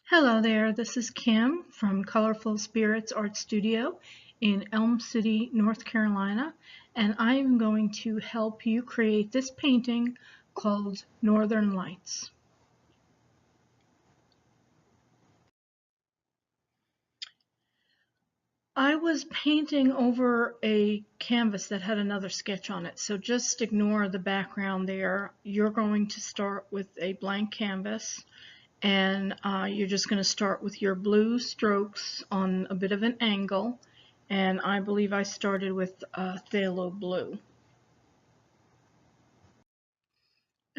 Hello there, this is Kim from Colorful Spirits Art Studio in Elm City, North Carolina, and I am going to help you create this painting called Northern Lights. I was painting over a canvas that had another sketch on it, so just ignore the background there. You're going to start with a blank canvas, and you're just going to start with your blue strokes on a bit of an angle, and I believe I started with phthalo blue.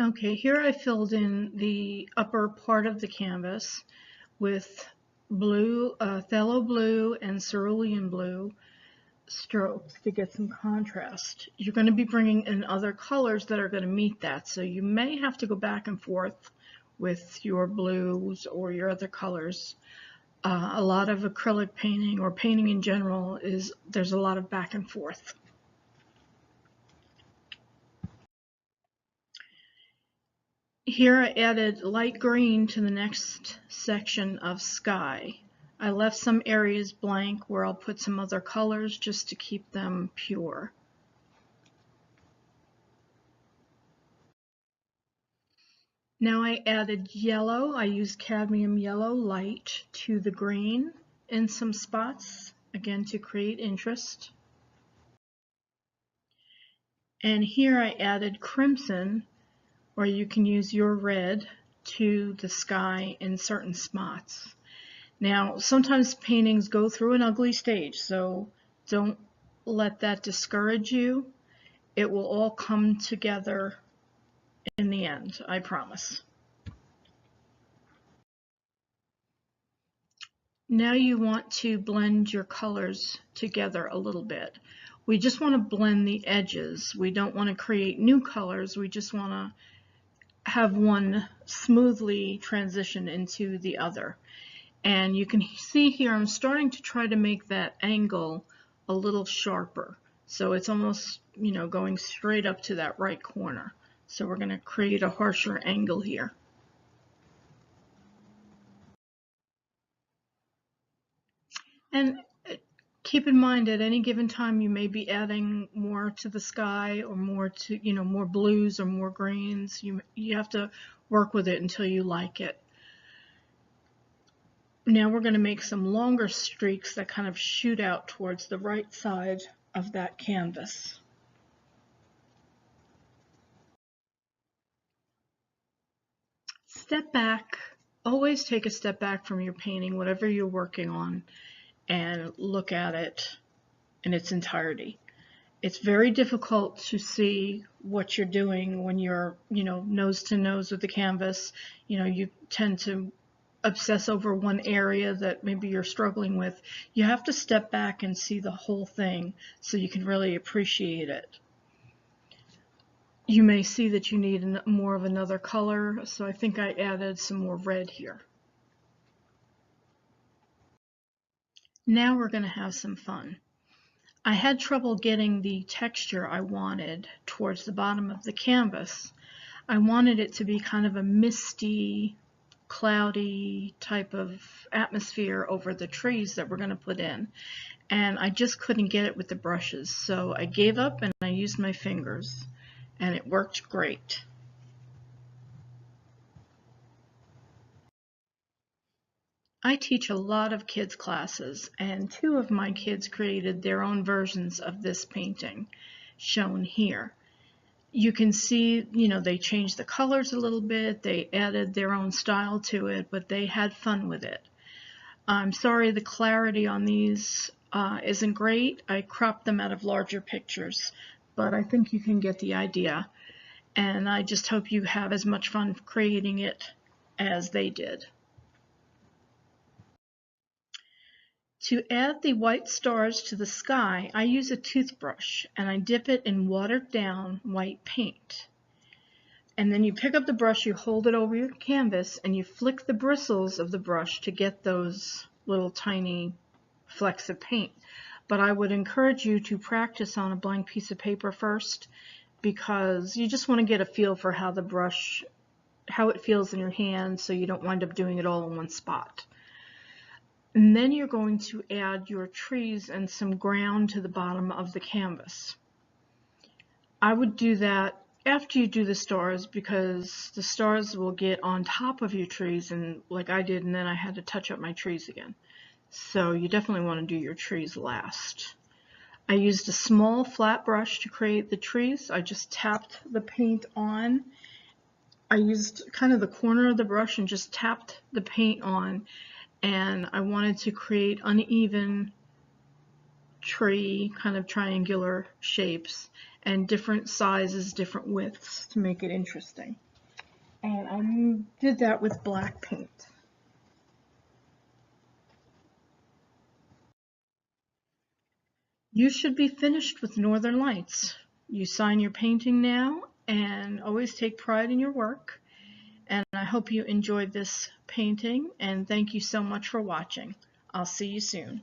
Okay, here I filled in the upper part of the canvas with blue, phthalo blue and cerulean blue strokes to get some contrast. You're going to be bringing in other colors that are going to meet that, so you may have to go back and forth with your blues or your other colors. A lot of acrylic painting or painting in general there's a lot of back and forth. Here I added light green to the next section of sky. I left some areas blank where I'll put some other colors just to keep them pure. Now I added yellow. I used cadmium yellow light to the green in some spots, again to create interest. And here I added crimson, or you can use your red, to the sky in certain spots. Now, sometimes paintings go through an ugly stage, so don't let that discourage you. It will all come together in the end, I promise. Now you want to blend your colors together a little bit. We just want to blend the edges. We don't want to create new colors. We just want to have one smoothly transition into the other. And you can see here I'm starting to try to make that angle a little sharper. So it's almost, going straight up to that right corner. So we're going to create a harsher angle here. And keep in mind at any given time you may be adding more to the sky or more to, more blues or more greens. You have to work with it until you like it. Now we're going to make some longer streaks that kind of shoot out towards the right side of that canvas. Step back. Always take a step back from your painting, whatever you're working on, and look at it in its entirety. It's very difficult to see what you're doing when you're, nose to nose with the canvas. You tend to obsess over one area that maybe you're struggling with. You have to step back and see the whole thing so you can really appreciate it. You may see that you need more of another color, so I think I added some more red here. Now we're going to have some fun. I had trouble getting the texture I wanted towards the bottom of the canvas. I wanted it to be kind of a misty, cloudy type of atmosphere over the trees that we're going to put in, and I just couldn't get it with the brushes, so I gave up and I used my fingers, and it worked great. I teach a lot of kids classes, and 2 of my kids created their own versions of this painting shown here. You can see, they changed the colors a little bit, they added their own style to it, but they had fun with it. I'm sorry the clarity on these isn't great. I cropped them out of larger pictures, but I think you can get the idea. And I just hope you have as much fun creating it as they did. To add the white stars to the sky, I use a toothbrush and I dip it in watered down white paint. And then you pick up the brush, you hold it over your canvas, and you flick the bristles of the brush to get those little tiny flecks of paint. But I would encourage you to practice on a blank piece of paper first, because you just want to get a feel for how the brush how it feels in your hand so you don't wind up doing it all in one spot. And then you're going to add your trees and some ground to the bottom of the canvas. I would do that after you do the stars, because the stars will get on top of your trees, and like I did, and then I had to touch up my trees again. So you definitely want to do your trees last. I used a small flat brush to create the trees. I just tapped the paint on. I used kind of the corner of the brush and just tapped the paint on, and I wanted to create uneven tree, kind of triangular shapes, and different sizes, different widths to make it interesting. And I did that with black paint. You should be finished with Northern Lights. You sign your painting now, and always take pride in your work. And I hope you enjoyed this painting, and thank you so much for watching. I'll see you soon.